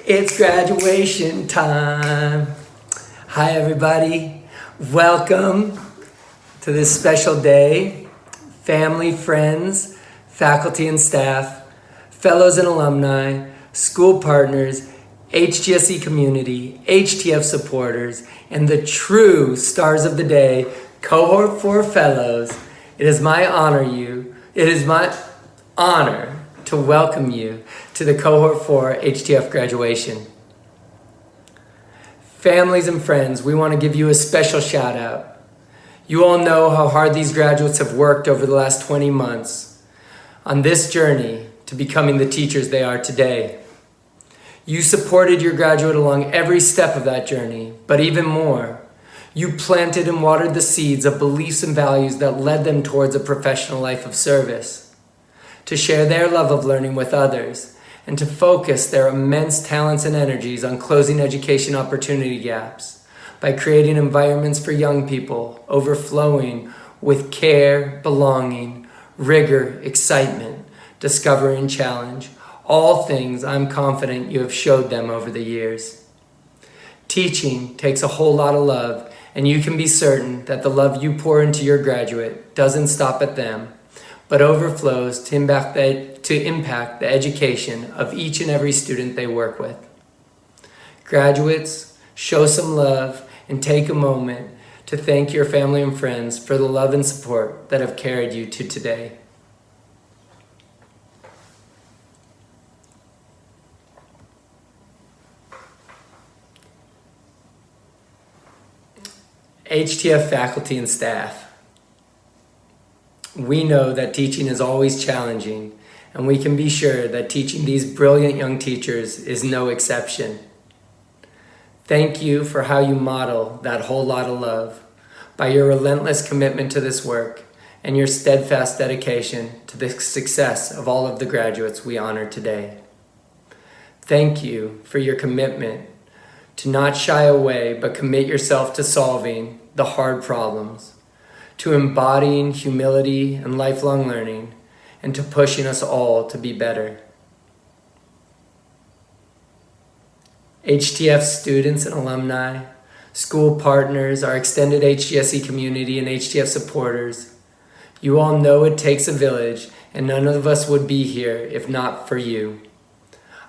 It's graduation time. Hi everybody, welcome to this special day. Family, friends, faculty and staff, fellows and alumni, school partners, HGSE community, HTF supporters, and the true stars of the day, Cohort 4 fellows. It is my honor to welcome you to the Cohort 4 HTF graduation. Families and friends, we want to give you a special shout out. You all know how hard these graduates have worked over the last 20 months on this journey to becoming the teachers they are today. You supported your graduate along every step of that journey, but even more, you planted and watered the seeds of beliefs and values that led them towards a professional life of service, to share their love of learning with others, and to focus their immense talents and energies on closing education opportunity gaps by creating environments for young people overflowing with care, belonging, rigor, excitement, discovery, and challenge. All things I'm confident you have showed them over the years. Teaching takes a whole lot of love, and you can be certain that the love you pour into your graduate doesn't stop at them, but overflows to impact the education of each and every student they work with. Graduates, show some love and take a moment to thank your family and friends for the love and support that have carried you to today. HTF faculty and staff. We know that teaching is always challenging, and we can be sure that teaching these brilliant young teachers is no exception. Thank you for how you model that whole lot of love by your relentless commitment to this work and your steadfast dedication to the success of all of the graduates we honor today. Thank you for your commitment to not shy away but commit yourself to solving the hard problems, to embodying humility and lifelong learning, and to pushing us all to be better. HTF students and alumni, school partners, our extended HGSE community, and HTF supporters, you all know it takes a village, and none of us would be here if not for you.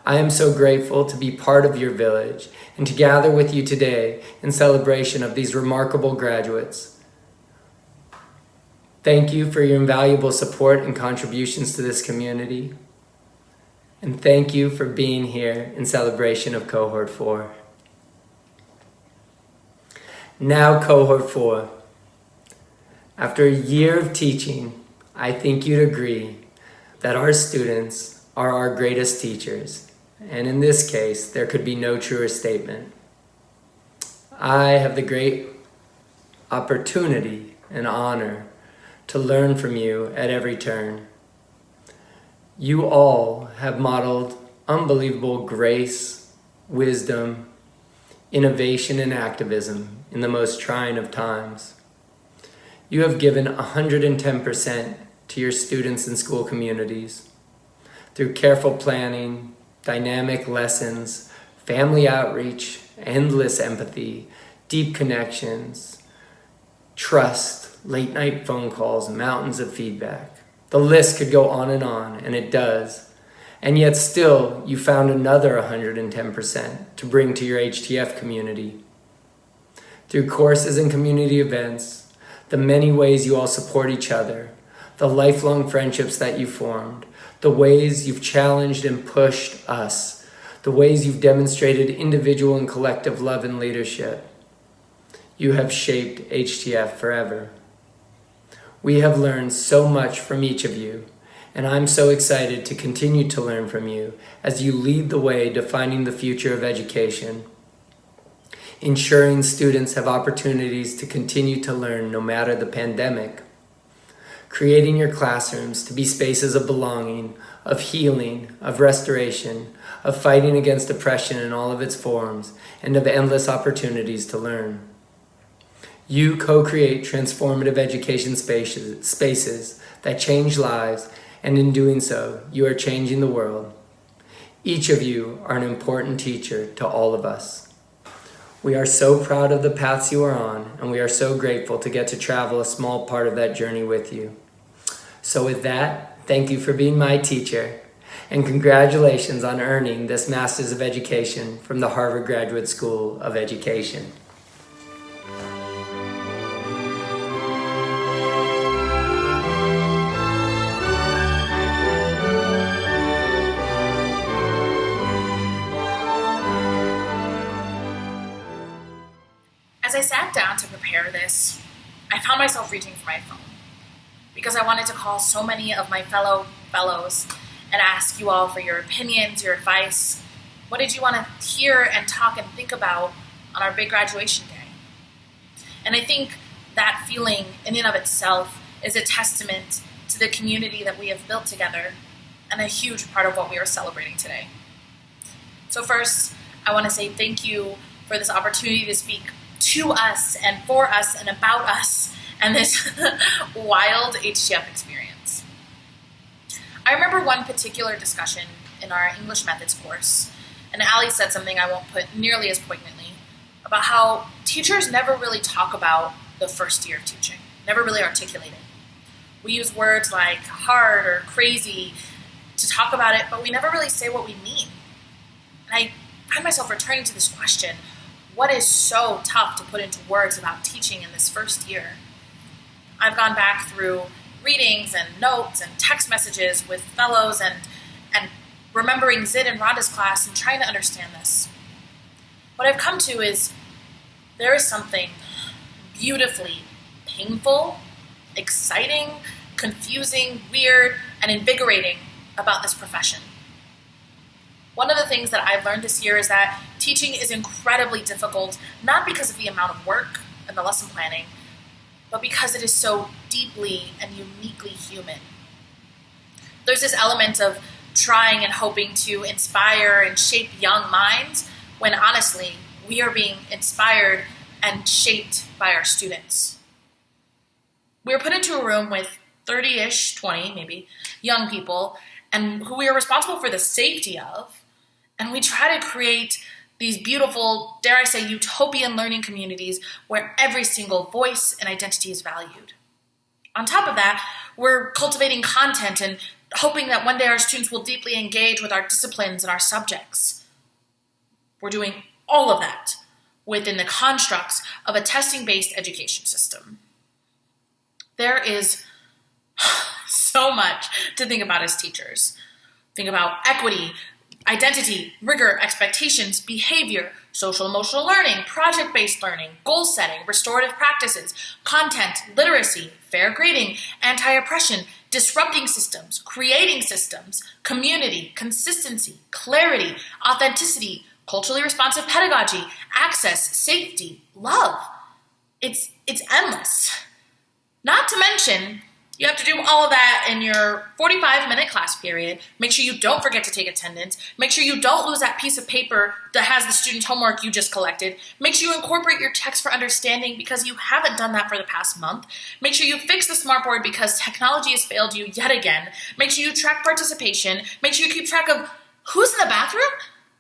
I am so grateful to be part of your village and to gather with you today in celebration of these remarkable graduates. Thank you for your invaluable support and contributions to this community. And thank you for being here in celebration of Cohort 4. Now Cohort 4. After a year of teaching, I think you'd agree that our students are our greatest teachers. And in this case, there could be no truer statement. I have the great opportunity and honor to learn from you at every turn. You all have modeled unbelievable grace, wisdom, innovation, and activism in the most trying of times. You have given 110% to your students and school communities through careful planning, dynamic lessons, family outreach, endless empathy, deep connections, trust, late night phone calls, mountains of feedback. The list could go on, and it does. And yet still, you found another 110% to bring to your HTF community. Through courses and community events, the many ways you all support each other, the lifelong friendships that you formed, the ways you've challenged and pushed us, the ways you've demonstrated individual and collective love and leadership. You have shaped HTF forever. We have learned so much from each of you, and I'm so excited to continue to learn from you as you lead the way defining the future of education, ensuring students have opportunities to continue to learn no matter the pandemic, creating your classrooms to be spaces of belonging, of healing, of restoration, of fighting against oppression in all of its forms, and of endless opportunities to learn. You co-create transformative education spaces that change lives, and in doing so, you are changing the world. Each of you are an important teacher to all of us. We are so proud of the paths you are on, and we are so grateful to get to travel a small part of that journey with you. So with that, thank you for being my teacher, and congratulations on earning this Master's of Education from the Harvard Graduate School of Education. As I sat down to prepare this, I found myself reaching for my phone because I wanted to call so many of my fellows and ask you all for your opinions, your advice. What did you want to hear and talk and think about on our big graduation day? And I think that feeling in and of itself is a testament to the community that we have built together and a huge part of what we are celebrating today. So first, I want to say thank you for this opportunity to speak to us and for us and about us and this wild HGF experience. I remember one particular discussion in our English methods course, and Allie said something I won't put nearly as poignantly, about how teachers never really talk about the first year of teaching, never really articulate it. We use words like hard or crazy to talk about it, but we never really say what we mean. And I find myself returning to this question: what is so tough to put into words about teaching in this first year? I've gone back through readings and notes and text messages with fellows and remembering Zid and Rhonda's class and trying to understand this. What I've come to is there is something beautifully painful, exciting, confusing, weird, and invigorating about this profession. One of the things that I've learned this year is that teaching is incredibly difficult, not because of the amount of work and the lesson planning, but because it is so deeply and uniquely human. There's this element of trying and hoping to inspire and shape young minds, when honestly, we are being inspired and shaped by our students. We were put into a room with 30-ish, 20 maybe, young people, and who we are responsible for the safety of. And we try to create these beautiful, dare I say, utopian learning communities where every single voice and identity is valued. On top of that, we're cultivating content and hoping that one day our students will deeply engage with our disciplines and our subjects. We're doing all of that within the constructs of a testing-based education system. There is so much to think about as teachers. Think about equity, identity, rigor, expectations, behavior, social emotional learning, project-based learning, goal setting, restorative practices, content, literacy, fair grading, anti-oppression, disrupting systems, creating systems, community, consistency, clarity, authenticity, culturally responsive pedagogy, access, safety, love. It's endless. Not to mention, you have to do all of that in your 45-minute class period. Make sure you don't forget to take attendance. Make sure you don't lose that piece of paper that has the student's homework you just collected. Make sure you incorporate your text for understanding because you haven't done that for the past month. Make sure you fix the smartboard because technology has failed you yet again. Make sure you track participation. Make sure you keep track of who's in the bathroom.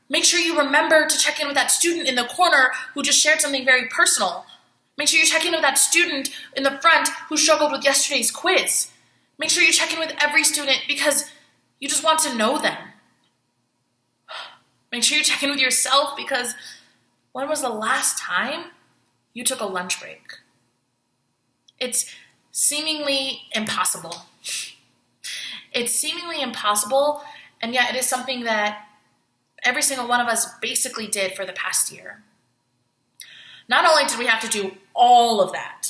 Make sure you remember to check in with that student in the corner who just shared something very personal. Make sure you check in with that student in the front who struggled with yesterday's quiz. Make sure you check in with every student because you just want to know them. Make sure you check in with yourself because when was the last time you took a lunch break? It's seemingly impossible. It's seemingly impossible, and yet it is something that every single one of us basically did for the past year. Not only did we have to do all of that,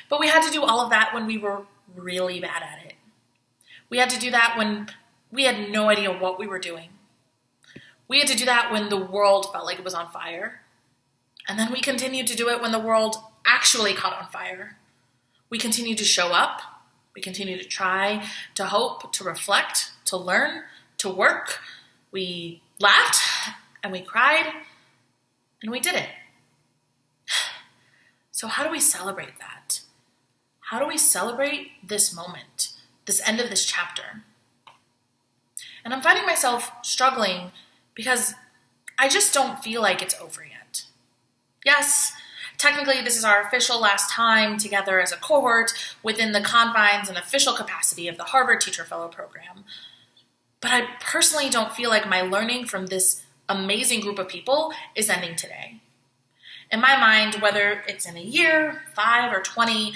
but we had to do all of that when we were really bad at it. We had to do that when we had no idea what we were doing. We had to do that when the world felt like it was on fire. And then we continued to do it when the world actually caught on fire. We continued to show up. We continued to try, to hope, to reflect, to learn, to work. We laughed and we cried and we did it. So how do we celebrate that? How do we celebrate this moment, this end of this chapter? And I'm finding myself struggling because I just don't feel like it's over yet. Yes, technically this is our official last time together as a cohort within the confines and official capacity of the Harvard Teacher Fellow Program. But I personally don't feel like my learning from this amazing group of people is ending today. In my mind, whether it's in a year, 5, or 20,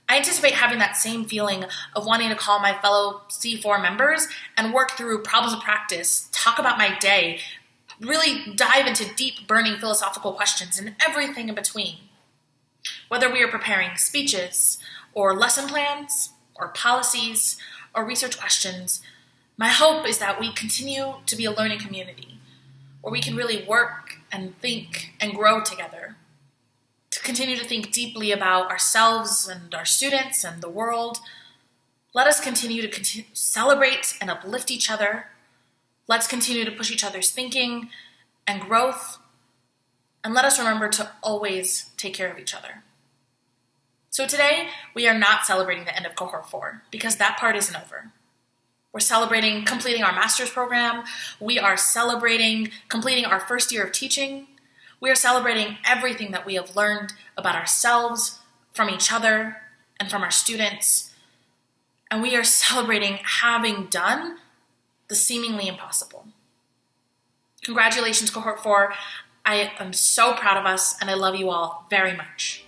I anticipate having that same feeling of wanting to call my fellow C4 members and work through problems of practice, talk about my day, really dive into deep, burning philosophical questions and everything in between. Whether we are preparing speeches or lesson plans or policies or research questions, my hope is that we continue to be a learning community where we can really work and think and grow together, to continue to think deeply about ourselves and our students and the world. Let us continue to celebrate and uplift each other. Let's continue to push each other's thinking and growth. And let us remember to always take care of each other. So today, we are not celebrating the end of Cohort 4 because that part isn't over. We're celebrating completing our master's program. We are celebrating completing our first year of teaching. We are celebrating everything that we have learned about ourselves, from each other, and from our students. And we are celebrating having done the seemingly impossible. Congratulations, Cohort 4. I am so proud of us, and I love you all very much.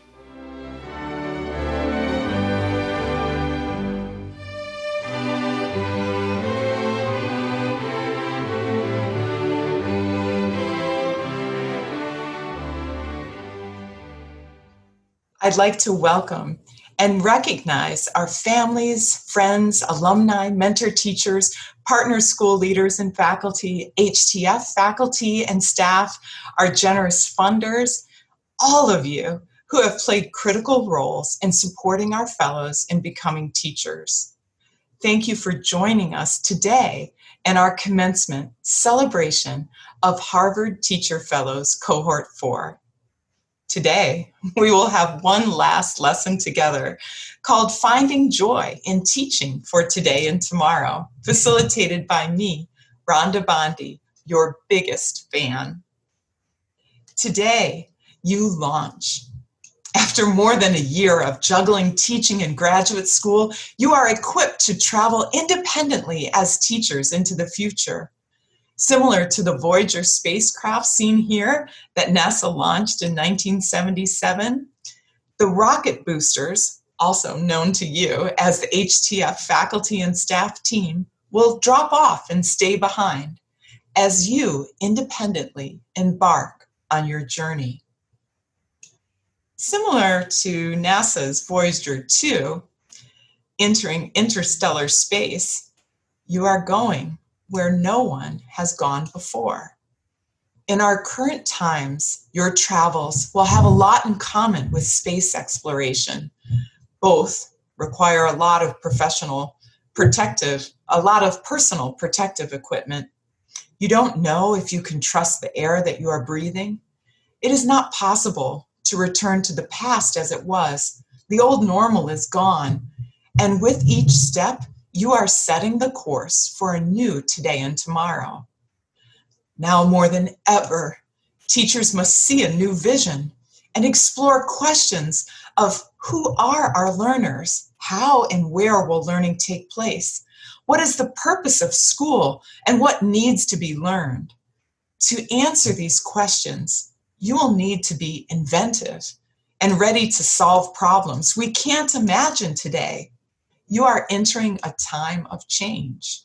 I'd like to welcome and recognize our families, friends, alumni, mentor teachers, partner school leaders and faculty, HTF faculty and staff, our generous funders, all of you who have played critical roles in supporting our fellows in becoming teachers. Thank you for joining us today in our commencement celebration of Harvard Teacher Fellows Cohort 4. Today, we will have one last lesson together called Finding Joy in Teaching for Today and Tomorrow, facilitated by me, Rhonda Bondi, your biggest fan. Today, you launch. After more than a year of juggling teaching and graduate school, you are equipped to travel independently as teachers into the future. Similar to the Voyager spacecraft seen here that NASA launched in 1977, the rocket boosters, also known to you as the HTF faculty and staff team, will drop off and stay behind as you independently embark on your journey. Similar to NASA's Voyager 2, entering interstellar space, you are going where no one has gone before. In our current times, your travels will have a lot in common with space exploration. Both require a lot of personal protective equipment. You don't know if you can trust the air that you are breathing. It is not possible to return to the past as it was. The old normal is gone, and with each step, you are setting the course for a new today and tomorrow. Now more than ever, teachers must see a new vision and explore questions of who are our learners, how and where will learning take place, what is the purpose of school, and what needs to be learned. To answer these questions, you will need to be inventive and ready to solve problems we can't imagine today. You are entering a time of change.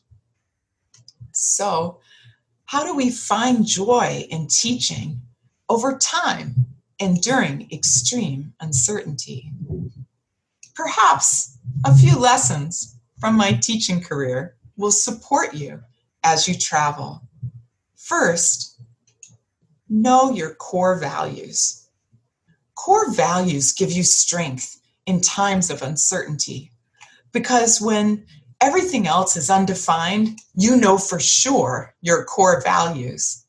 So, how do we find joy in teaching over time and during extreme uncertainty? Perhaps a few lessons from my teaching career will support you as you travel. First, know your core values. Core values give you strength in times of uncertainty. Because when everything else is undefined, you know for sure your core values.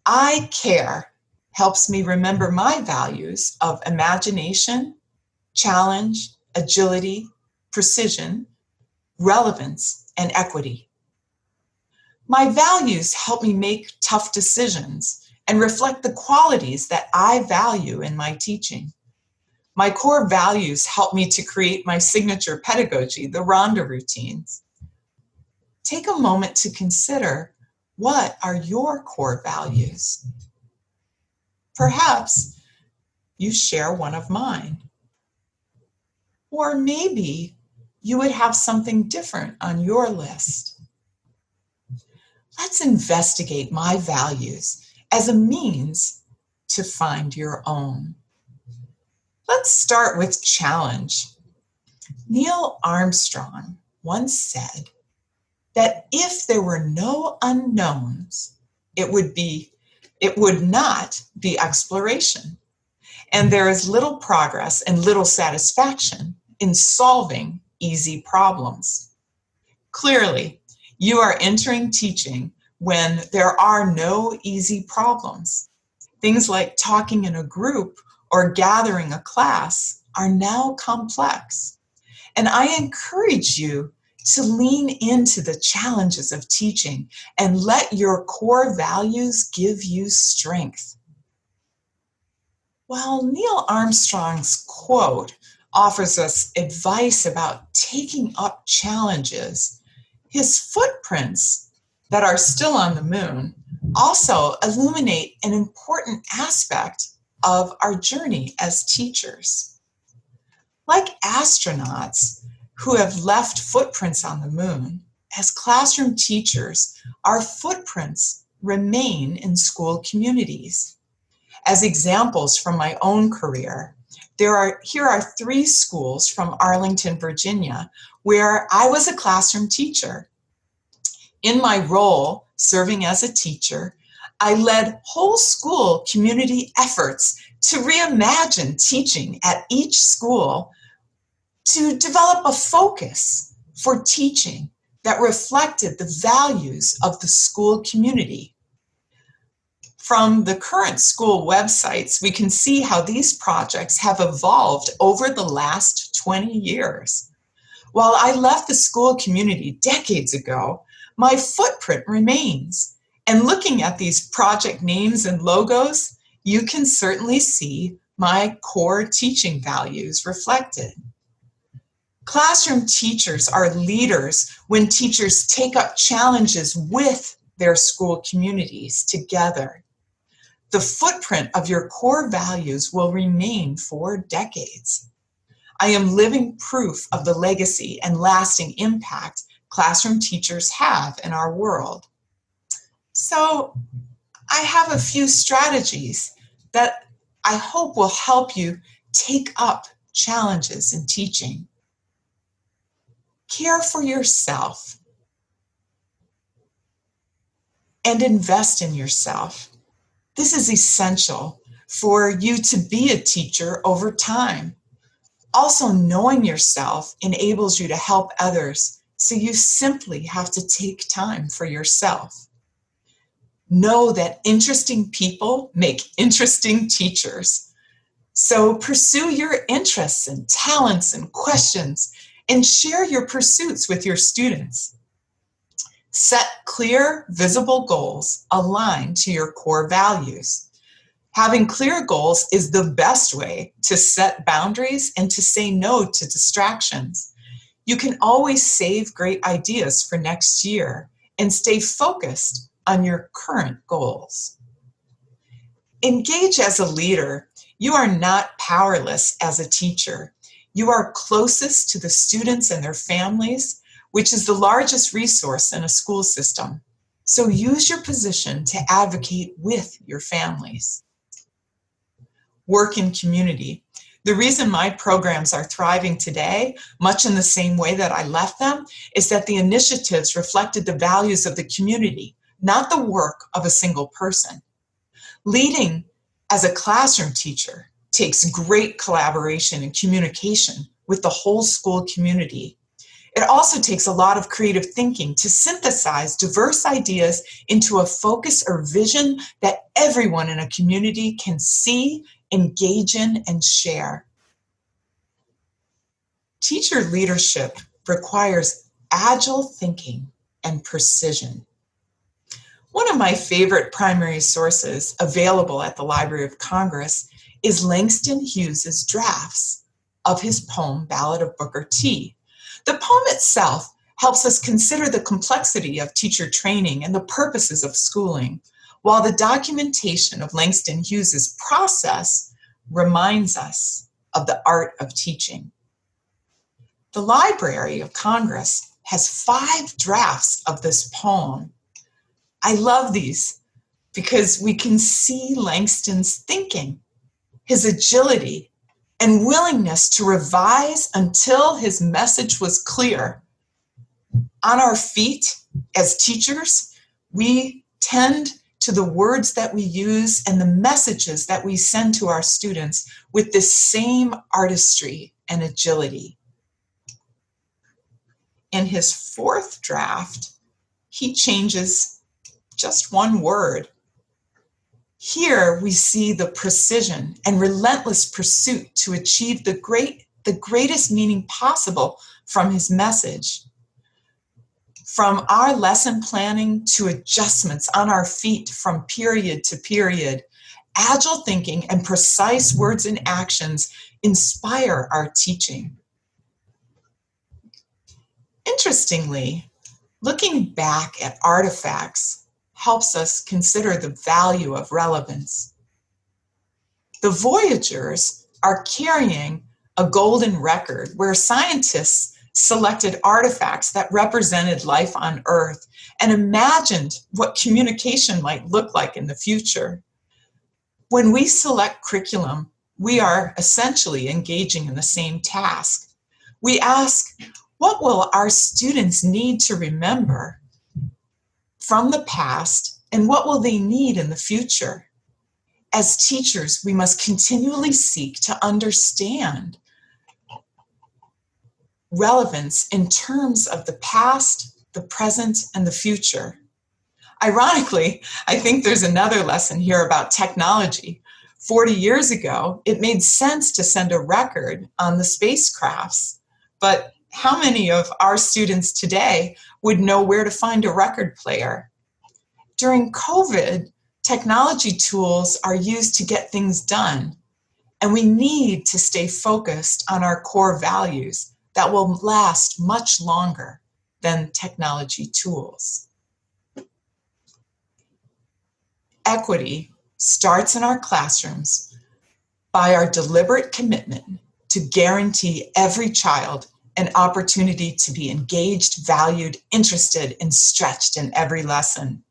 I care helps me remember my values of imagination, challenge, agility, precision, relevance, and equity. My values help me make tough decisions and reflect the qualities that I value in my teaching. My core values help me to create my signature pedagogy, the Rhonda routines. Take a moment to consider, what are your core values? Perhaps you share one of mine. Or maybe you would have something different on your list. Let's investigate my values as a means to find your own. Let's start with challenge. Neil Armstrong once said that if there were no unknowns, it would not be exploration. And there is little progress and little satisfaction in solving easy problems. Clearly, you are entering teaching when there are no easy problems. Things like talking in a group or gathering a class are now complex. And I encourage you to lean into the challenges of teaching and let your core values give you strength. While Neil Armstrong's quote offers us advice about taking up challenges, his footprints that are still on the moon also illuminate an important aspect of our journey as teachers. Like astronauts who have left footprints on the moon, as classroom teachers, our footprints remain in school communities. As examples from my own career, here are 3 schools from Arlington, Virginia, where I was a classroom teacher. In my role serving as a teacher, I led whole school community efforts to reimagine teaching at each school, to develop a focus for teaching that reflected the values of the school community. From the current school websites, we can see how these projects have evolved over the last 20 years. While I left the school community decades ago, my footprint remains. And looking at these project names and logos, you can certainly see my core teaching values reflected. Classroom teachers are leaders when teachers take up challenges with their school communities together. The footprint of your core values will remain for decades. I am living proof of the legacy and lasting impact classroom teachers have in our world. So I have a few strategies that I hope will help you take up challenges in teaching. Care for yourself and invest in yourself. This is essential for you to be a teacher over time. Also, knowing yourself enables you to help others, so you simply have to take time for yourself. Know that interesting people make interesting teachers. So pursue your interests and talents and questions and share your pursuits with your students. Set clear, visible goals aligned to your core values. Having clear goals is the best way to set boundaries and to say no to distractions. You can always save great ideas for next year and stay focused on your current goals. Engage as a leader. You are not powerless as a teacher. You are closest to the students and their families, which is the largest resource in a school system. So use your position to advocate with your families. Work in community. The reason my programs are thriving today, much in the same way that I left them, is that the initiatives reflected the values of the community, not the work of a single person. Leading as a classroom teacher takes great collaboration and communication with the whole school community. It also takes a lot of creative thinking to synthesize diverse ideas into a focus or vision that everyone in a community can see, engage in, and share. Teacher leadership requires agile thinking and precision. One of my favorite primary sources available at the Library of Congress is Langston Hughes's drafts of his poem, Ballad of Booker T. The poem itself helps us consider the complexity of teacher training and the purposes of schooling, while the documentation of Langston Hughes's process reminds us of the art of teaching. The Library of Congress has 5 drafts of this poem. I love these because we can see Langston's thinking, his agility, and willingness to revise until his message was clear. On our feet as teachers, we tend to the words that we use and the messages that we send to our students with this same artistry and agility. In his 4th draft, he changes just one word. Here we see the precision and relentless pursuit to achieve the greatest meaning possible from his message. From our lesson planning to adjustments on our feet from period to period, agile thinking and precise words and actions inspire our teaching. Interestingly, looking back at artifacts helps us consider the value of relevance. The Voyagers are carrying a golden record where scientists selected artifacts that represented life on Earth and imagined what communication might look like in the future. When we select curriculum, we are essentially engaging in the same task. We ask, what will our students need to remember from the past, and what will they need in the future? As teachers, we must continually seek to understand relevance in terms of the past, the present, and the future. Ironically, I think there's another lesson here about technology. 40 years ago, it made sense to send a record on the spacecrafts, but how many of our students today would know where to find a record player? During COVID, technology tools are used to get things done, and we need to stay focused on our core values that will last much longer than technology tools. Equity starts in our classrooms by our deliberate commitment to guarantee every child an opportunity to be engaged, valued, interested, and stretched in every lesson.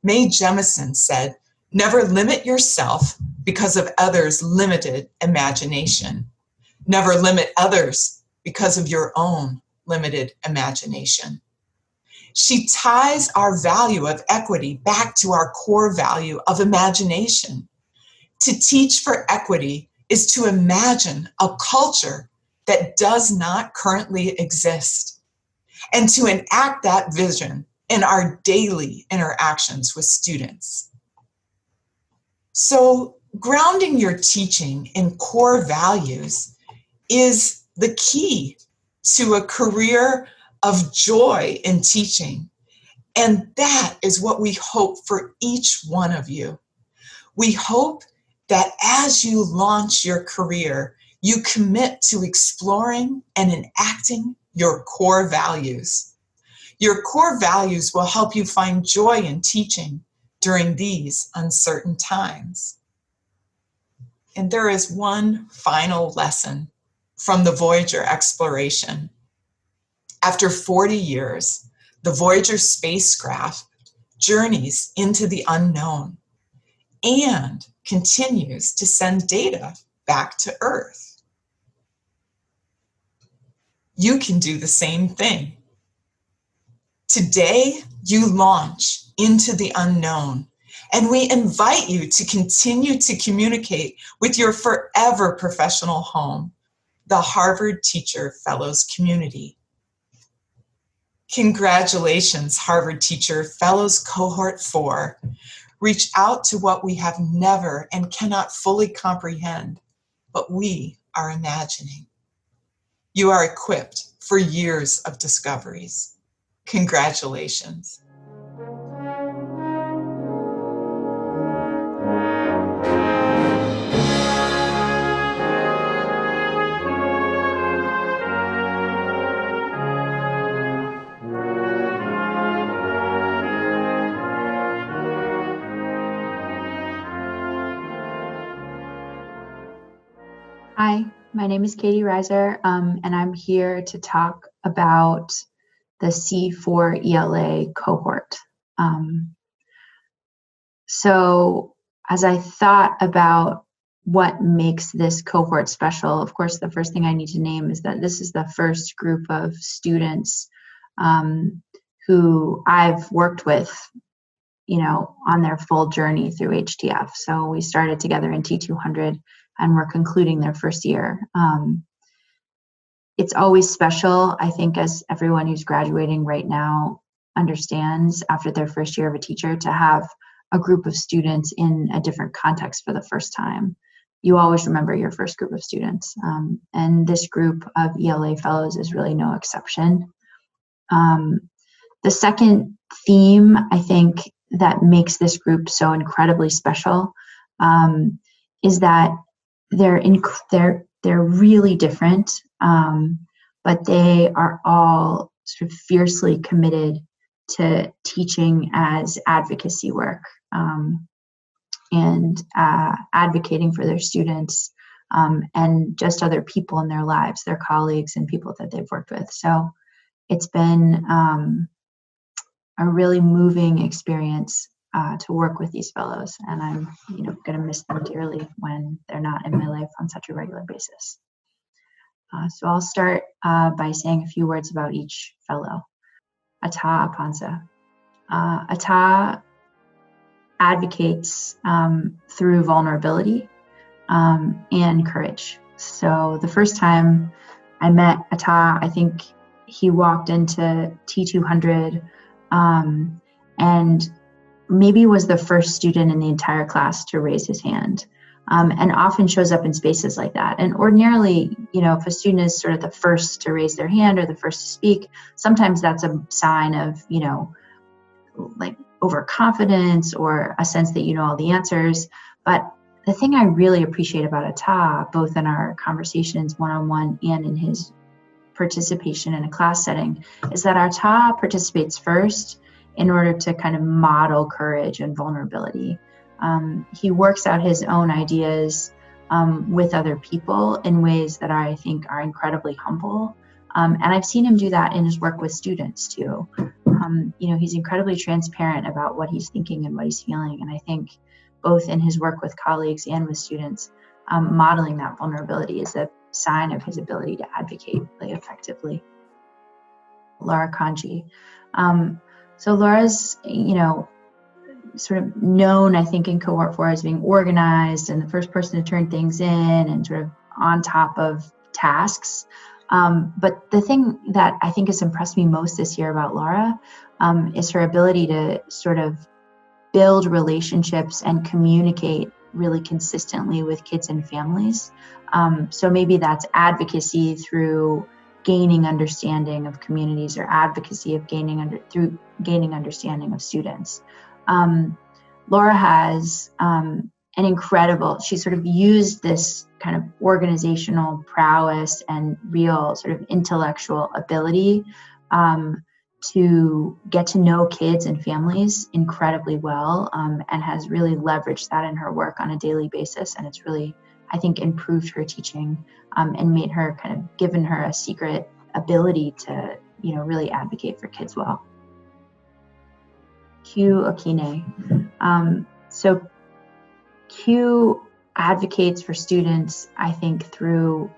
Mae Jemison said, "Never limit yourself because of others' limited imagination. Never limit others because of your own limited imagination." She ties our value of equity back to our core value of imagination. To teach for equity is to imagine a culture that does not currently exist, and to enact that vision in our daily interactions with students. So, grounding your teaching in core values is the key to a career of joy in teaching. And that is what we hope for each one of you. We hope that as you launch your career, you commit to exploring and enacting your core values. Your core values will help you find joy in teaching during these uncertain times. And there is one final lesson from the Voyager exploration. After 40 years, the Voyager spacecraft journeys into the unknown and continues to send data back to Earth. You can do the same thing. Today, you launch into the unknown, and we invite you to continue to communicate with your forever professional home, the Harvard Teacher Fellows community. Congratulations, Harvard Teacher Fellows Cohort 4. Reach out to what we have never and cannot fully comprehend, but we are imagining. You are equipped for years of discoveries. Congratulations. Hi, my name is Katie Reiser, and I'm here to talk about the C4 ELA cohort. So as I thought about what makes this cohort special, of course, the first thing I need to name is that this is the first group of students who I've worked with, on their full journey through HTF. So we started together in T200 and we're concluding their first year. It's always special, I think, as everyone who's graduating right now understands after their first year of a teacher, to have a group of students in a different context for the first time. You always remember your first group of students. And this group of ELA fellows is really no exception. The second theme, I think, that makes this group so incredibly special is that they're really different, but they are all sort of fiercely committed to teaching as advocacy work and advocating for their students and just other people in their lives, their colleagues and people that they've worked with. So it's been a really moving experience to work with these fellows, and I'm going to miss them dearly when they're not in my life on such a regular basis. So I'll start by saying a few words about each fellow. Ata Apanza. Ata advocates through vulnerability and courage. So the first time I met Ata, I think he walked into T200 and maybe was the first student in the entire class to raise his hand, and often shows up in spaces like that. And ordinarily, if a student is sort of the first to raise their hand or the first to speak, sometimes that's a sign of, like overconfidence or a sense that you know all the answers. But the thing I really appreciate about Ata, both in our conversations one-on-one and in his participation in a class setting, is that Ata participates first in order to kind of model courage and vulnerability. He works out his own ideas with other people in ways that I think are incredibly humble. And I've seen him do that in his work with students too. He's incredibly transparent about what he's thinking and what he's feeling. And I think both in his work with colleagues and with students, modeling that vulnerability is a sign of his ability to advocate really effectively. Laura Kanji. So Laura's, sort of known, I think, in Cohort 4 as being organized and the first person to turn things in and sort of on top of tasks. But the thing that I think has impressed me most this year about Laura is her ability to sort of build relationships and communicate really consistently with kids and families. So maybe that's advocacy through gaining understanding of communities, or advocacy of through gaining understanding of students. Laura has she sort of used this kind of organizational prowess and real sort of intellectual ability to get to know kids and families incredibly well, and has really leveraged that in her work on a daily basis. And it's really, I think, improved her teaching and made her given her a secret ability to, really advocate for kids well. Q Okine. So Q advocates for students, I think, through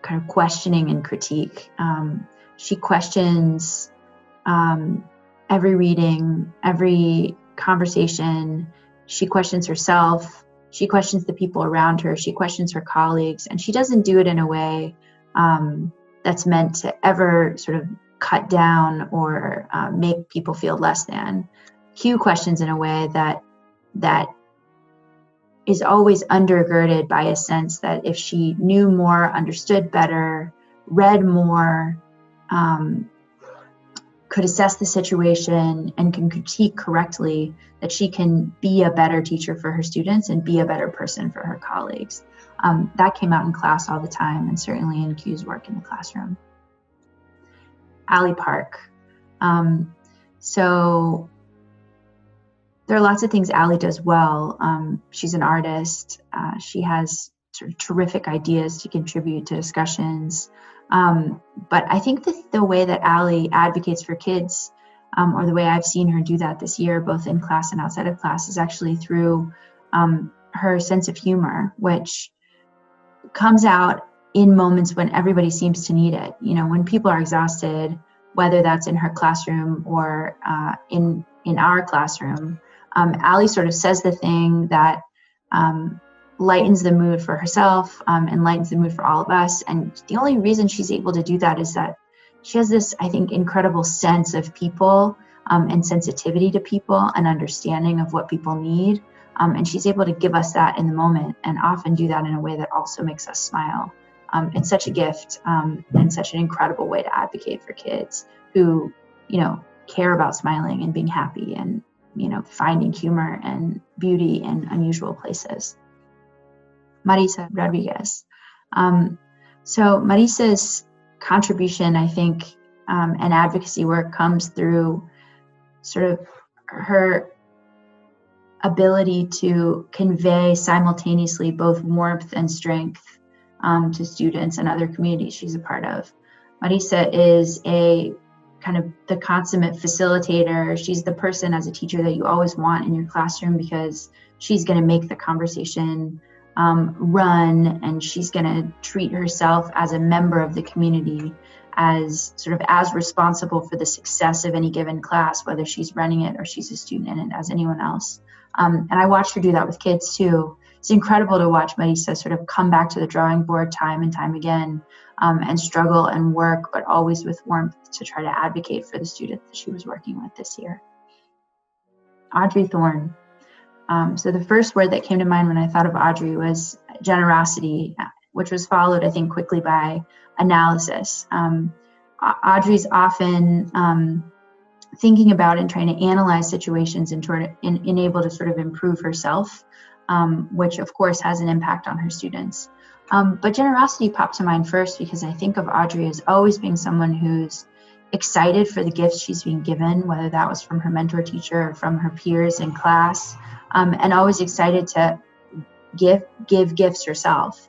kind of questioning and critique. She questions every reading, every conversation. She questions herself. She questions the people around her. She questions her colleagues. And she doesn't do it in a way that's meant to ever sort of cut down or make people feel less than. Q questions in a way that is always undergirded by a sense that if she knew more, understood better, read more, could assess the situation and can critique correctly, that she can be a better teacher for her students and be a better person for her colleagues. That came out in class all the time, and certainly in Q's work in the classroom. Allie Park. So there are lots of things Allie does well. She's an artist. She has sort of terrific ideas to contribute to discussions. But I think that the way that Allie advocates for kids, or the way I've seen her do that this year, both in class and outside of class, is actually through her sense of humor, which comes out in moments when everybody seems to need it. You know, when people are exhausted, whether that's in her classroom or in our classroom, Allie sort of says the thing that lightens the mood for herself and lightens the mood for all of us. And the only reason she's able to do that is that she has this, I think, incredible sense of people and sensitivity to people and understanding of what people need. And she's able to give us that in the moment and often do that in a way that also makes us smile. It's such a gift and such an incredible way to advocate for kids who, you know, care about smiling and being happy and, you know, finding humor and beauty in unusual places. Marisa Rodriguez. So Marisa's contribution, I think, and advocacy work comes through sort of her ability to convey simultaneously both warmth and strength to students and other communities she's a part of. Marisa is a kind of the consummate facilitator. She's the person as a teacher that you always want in your classroom because she's going to make the conversation run, and she's going to treat herself as a member of the community, as sort of as responsible for the success of any given class, whether she's running it or she's a student in it as anyone else. And I watched her do that with kids too. It's incredible to watch Marisa sort of come back to the drawing board time and time again and struggle and work, but always with warmth to try to advocate for the students that she was working with this year. Audrey Thorne. So the first word that came to mind when I thought of Audrey was generosity, which was followed, I think, quickly by analysis. Audrey's often thinking about and trying to analyze situations and able to sort of improve herself, which of course has an impact on her students. But generosity popped to mind first because I think of Audrey as always being someone who's excited for the gifts she's being given, whether that was from her mentor teacher or from her peers in class, and always excited to give gifts herself.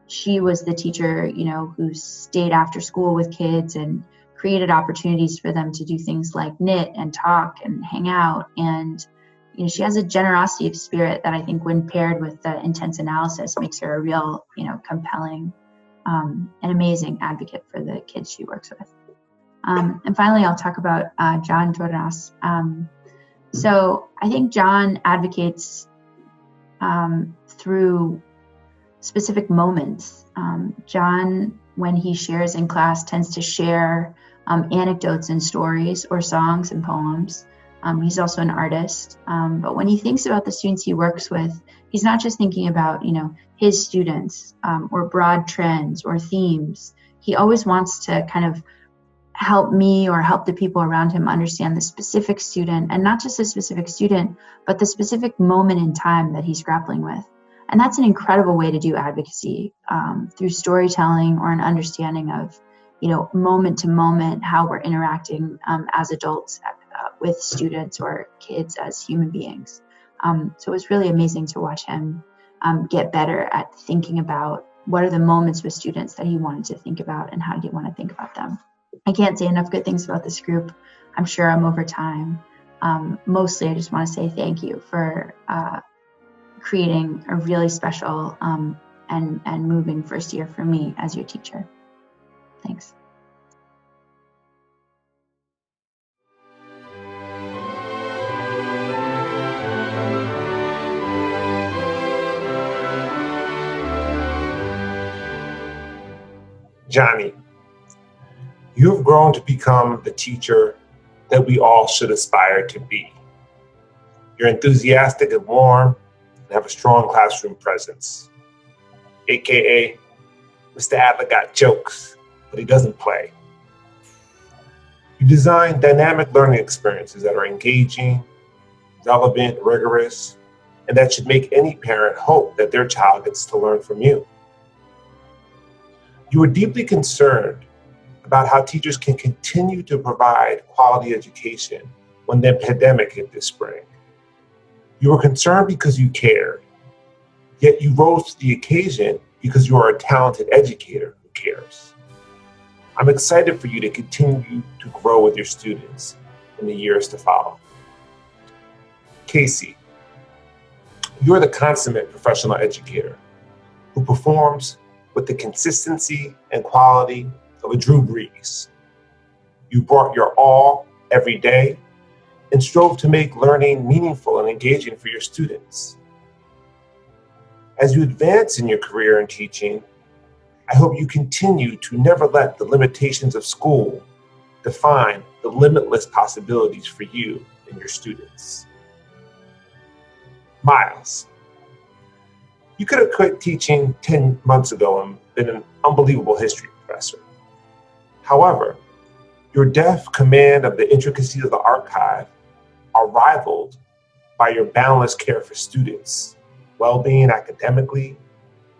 She was the teacher, you know, who stayed after school with kids and created opportunities for them to do things like knit and talk and hang out. And, you know, she has a generosity of spirit that I think when paired with the intense analysis makes her a real, you know, compelling and amazing advocate for the kids she works with. And finally, I'll talk about John Tornas. So I think John advocates through specific moments. John, when he shares in class, tends to share anecdotes and stories or songs and poems. He's also an artist. But when he thinks about the students he works with, he's not just thinking about, you know, his students or broad trends or themes. He always wants to kind of help me or help the people around him understand the specific student, and not just the specific student, but the specific moment in time that he's grappling with. And that's an incredible way to do advocacy through storytelling or an understanding of, you know, moment to moment, how we're interacting as adults with students or kids as human beings. So it was really amazing to watch him get better at thinking about what are the moments with students that he wanted to think about and how did he want to think about them. I can't say enough good things about this group. I'm sure I'm over time. Mostly, I just want to say thank you for creating a really special and moving first year for me as your teacher. Thanks. Johnny, you have grown to become the teacher that we all should aspire to be. You're enthusiastic and warm and have a strong classroom presence. AKA, Mr. Adler got jokes, but he doesn't play. You design dynamic learning experiences that are engaging, relevant, rigorous, and that should make any parent hope that their child gets to learn from you. You are deeply concerned about how teachers can continue to provide quality education when the pandemic hit this spring. You were concerned because you cared. Yet you rose to the occasion because you are a talented educator who cares. I'm excited for you to continue to grow with your students in the years to follow. Casey, you're the consummate professional educator who performs with the consistency and quality of a Drew Brees. You brought your all every day and strove to make learning meaningful and engaging for your students. As you advance in your career in teaching, I hope you continue to never let the limitations of school define the limitless possibilities for you and your students. Miles, you could have quit teaching 10 months ago and been an unbelievable history professor. However, your deft command of the intricacies of the archive are rivaled by your boundless care for students, well-being academically,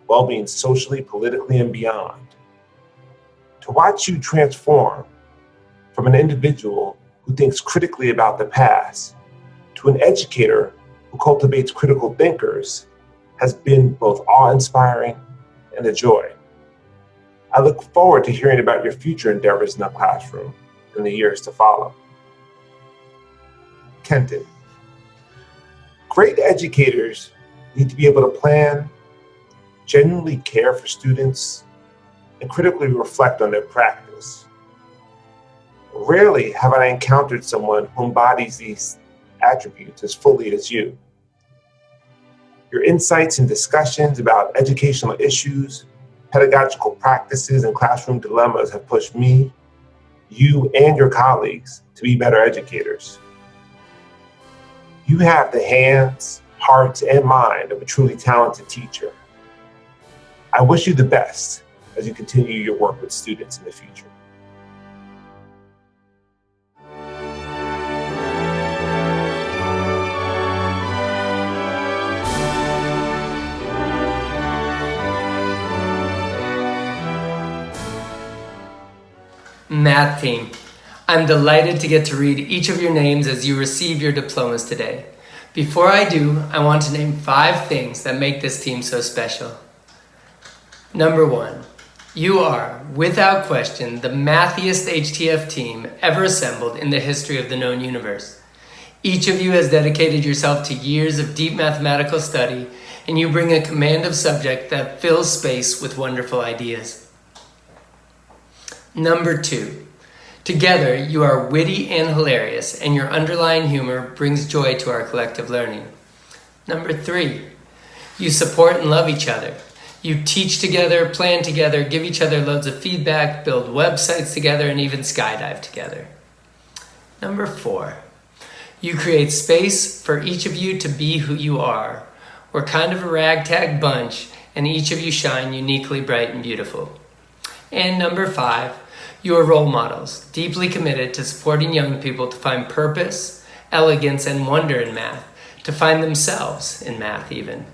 well-being socially, politically, and beyond. To watch you transform from an individual who thinks critically about the past to an educator who cultivates critical thinkers has been both awe-inspiring and a joy. I look forward to hearing about your future endeavors in the classroom in the years to follow. Kenton, great educators need to be able to plan, genuinely care for students, and critically reflect on their practice. Rarely have I encountered someone who embodies these attributes as fully as you. Your insights and discussions about educational issues, pedagogical practices, and classroom dilemmas have pushed me, you, and your colleagues to be better educators. You have the hands, hearts, and mind of a truly talented teacher. I wish you the best as you continue your work with students in the future. Math team, I'm delighted to get to read each of your names as you receive your diplomas today. Before I do, I want to name 5 things that make this team so special. Number 1, you are, without question, the mathiest HTF team ever assembled in the history of the known universe. Each of you has dedicated yourself to years of deep mathematical study, and you bring a command of subject that fills space with wonderful ideas. Number 2, together you are witty and hilarious, and your underlying humor brings joy to our collective learning. Number 3, you support and love each other. You teach together, plan together, give each other loads of feedback, build websites together, and even skydive together. Number 4, you create space for each of you to be who you are. We're kind of a ragtag bunch, and each of you shine uniquely bright and beautiful. And number 5, you are role models, deeply committed to supporting young people to find purpose, elegance, and wonder in math, to find themselves in math even.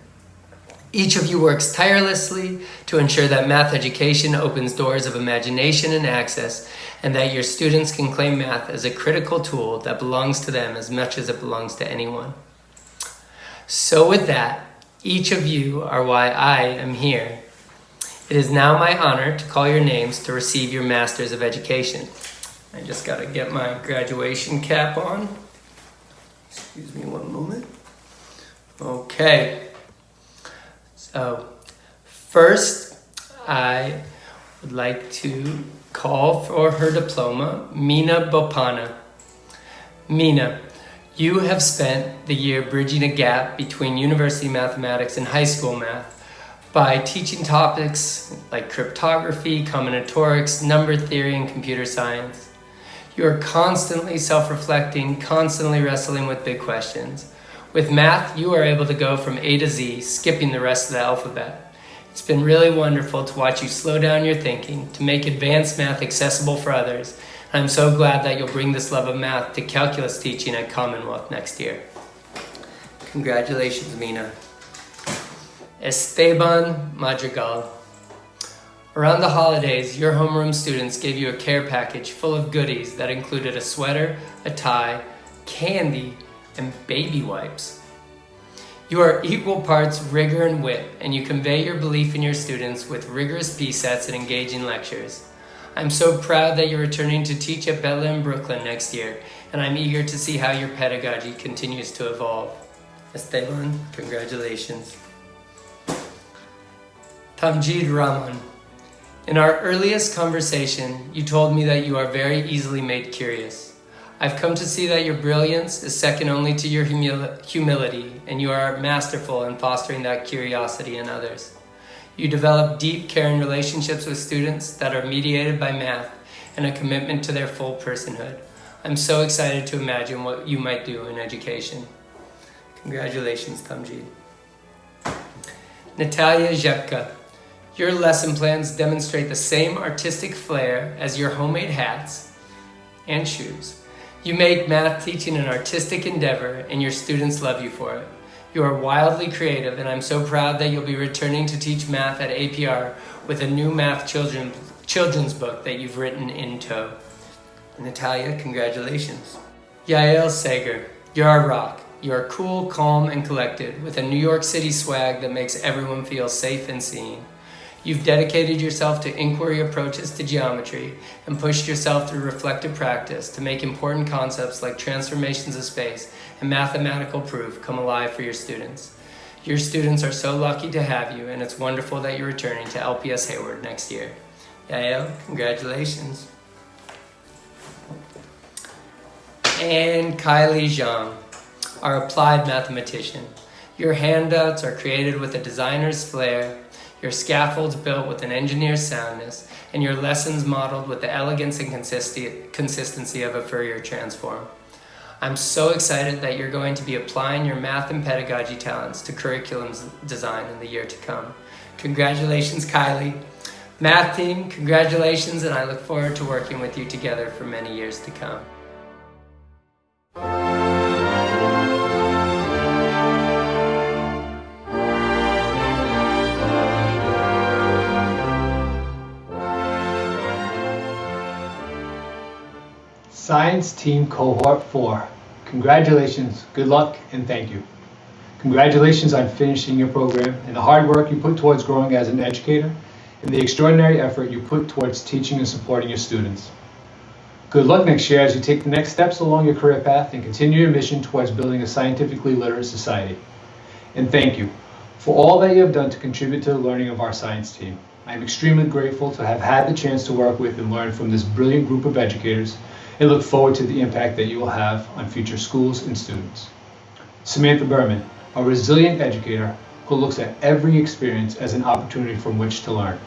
Each of you works tirelessly to ensure that math education opens doors of imagination and access, and that your students can claim math as a critical tool that belongs to them as much as it belongs to anyone. So with that, each of you are why I am here. It is now my honor to call your names to receive your Masters of Education. I just gotta get my graduation cap on. Excuse me one moment. Okay. So, first, I would like to call for her diploma, Mina Bopana. Mina, you have spent the year bridging a gap between university mathematics and high school math by teaching topics like cryptography, combinatorics, number theory, and computer science. You are constantly self-reflecting, constantly wrestling with big questions. With math, you are able to go from A to Z, skipping the rest of the alphabet. It's been really wonderful to watch you slow down your thinking, to make advanced math accessible for others. And I'm so glad that you'll bring this love of math to calculus teaching at Commonwealth next year. Congratulations, Mina. Esteban Madrigal. Around the holidays, your homeroom students gave you a care package full of goodies that included a sweater, a tie, candy, and baby wipes. You are equal parts rigor and wit, and you convey your belief in your students with rigorous P-sets and engaging lectures. I'm so proud that you're returning to teach at Ed.M Brooklyn next year, and I'm eager to see how your pedagogy continues to evolve. Esteban, congratulations. Tamjid Rahman. In our earliest conversation, you told me that you are very easily made curious. I've come to see that your brilliance is second only to your humility, and you are masterful in fostering that curiosity in others. You develop deep, caring relationships with students that are mediated by math and a commitment to their full personhood. I'm so excited to imagine what you might do in education. Congratulations, Tamjid. Natalia Zhepka. Your lesson plans demonstrate the same artistic flair as your homemade hats and shoes. You make math teaching an artistic endeavor, and your students love you for it. You are wildly creative, and I'm so proud that you'll be returning to teach math at APR with a new math children's book that you've written in tow. Natalia, congratulations. Yael Sager, you're a rock. You are cool, calm, and collected, with a New York City swag that makes everyone feel safe and seen. You've dedicated yourself to inquiry approaches to geometry and pushed yourself through reflective practice to make important concepts like transformations of space and mathematical proof come alive for your students. Your students are so lucky to have you, and it's wonderful that you're returning to LPS Hayward next year. Yael, congratulations. And Kylie Zhang, our applied mathematician. Your handouts are created with a designer's flair, your scaffolds built with an engineer's soundness, and your lessons modeled with the elegance and consistency of a Fourier transform. I'm so excited that you're going to be applying your math and pedagogy talents to curriculum design in the year to come. Congratulations, Kylie. Math team, congratulations, and I look forward to working with you together for many years to come. Science Team Cohort 4. Congratulations, good luck, and thank you. Congratulations on finishing your program and the hard work you put towards growing as an educator and the extraordinary effort you put towards teaching and supporting your students. Good luck next year as you take the next steps along your career path and continue your mission towards building a scientifically literate society. And thank you for all that you have done to contribute to the learning of our science team. I am extremely grateful to have had the chance to work with and learn from this brilliant group of educators, and look forward to the impact that you will have on future schools and students. Samantha Berman, a resilient educator who looks at every experience as an opportunity from which to learn.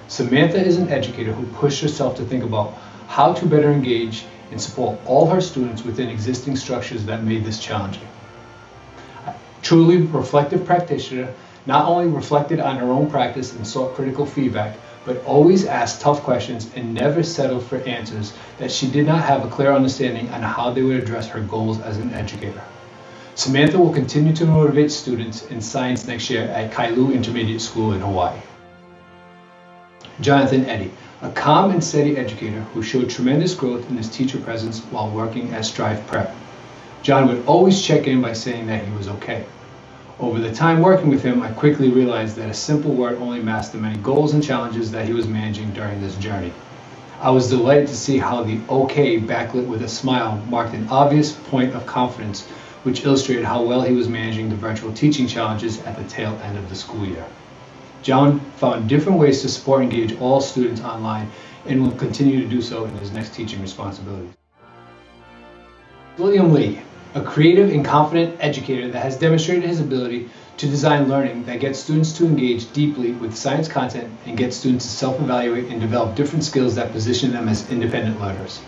Samantha is an educator who pushed herself to think about how to better engage and support all her students within existing structures that made this challenging. A truly reflective practitioner, not only reflected on her own practice and sought critical feedback, but always asked tough questions and never settled for answers that she did not have a clear understanding on how they would address her goals as an educator. Samantha will continue to motivate students in science next year at Kailua Intermediate School in Hawaii. Jonathan Eddy, a calm and steady educator who showed tremendous growth in his teacher presence while working at Strive Prep. John would always check in by saying that he was okay. Over the time working with him, I quickly realized that a simple word only masked the many goals and challenges that he was managing during this journey. I was delighted to see how the OK backlit with a smile marked an obvious point of confidence, which illustrated how well he was managing the virtual teaching challenges at the tail end of the school year. John found different ways to support and engage all students online and will continue to do so in his next teaching responsibilities. William Lee, a creative and confident educator that has demonstrated his ability to design learning that gets students to engage deeply with science content and gets students to self-evaluate and develop different skills that position them as independent learners.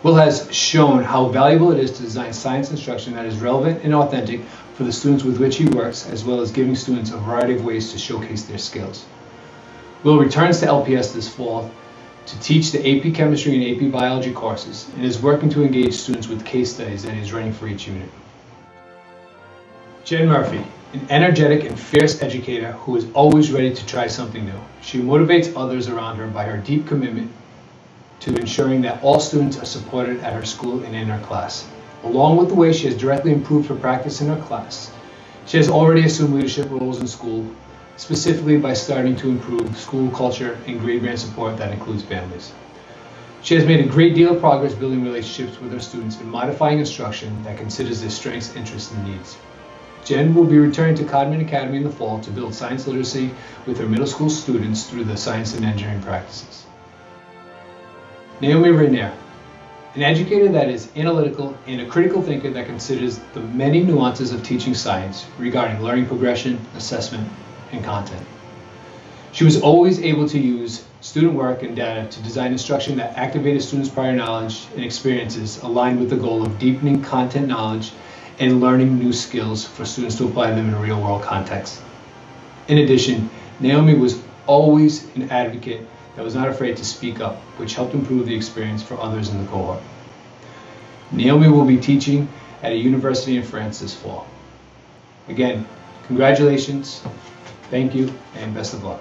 Will has shown how valuable it is to design science instruction that is relevant and authentic for the students with which he works, as well as giving students a variety of ways to showcase their skills. Will returns to LPS this fall to teach the AP Chemistry and AP Biology courses, and is working to engage students with case studies that he's running for each unit. Jen Murphy, an energetic and fierce educator who is always ready to try something new. She motivates others around her by her deep commitment to ensuring that all students are supported at her school and in her class. Along with the way she has directly improved her practice in her class, She has already assumed leadership roles in school, specifically by starting to improve school culture and grade band support that includes families. She has made a great deal of progress building relationships with her students and modifying instruction that considers their strengths, interests, and needs. Jen will be returning to Codman Academy in the fall to build science literacy with her middle school students through the science and engineering practices. Naomi Rainier, an educator that is analytical and a critical thinker that considers the many nuances of teaching science regarding learning progression, assessment, and content. She was always able to use student work and data to design instruction that activated students' prior knowledge and experiences aligned with the goal of deepening content knowledge and learning new skills for students to apply them in a real-world context. In addition, Naomi was always an advocate that was not afraid to speak up, which helped improve the experience for others in the cohort. Naomi will be teaching at a university in France this fall. Again, congratulations, thank you, and best of luck.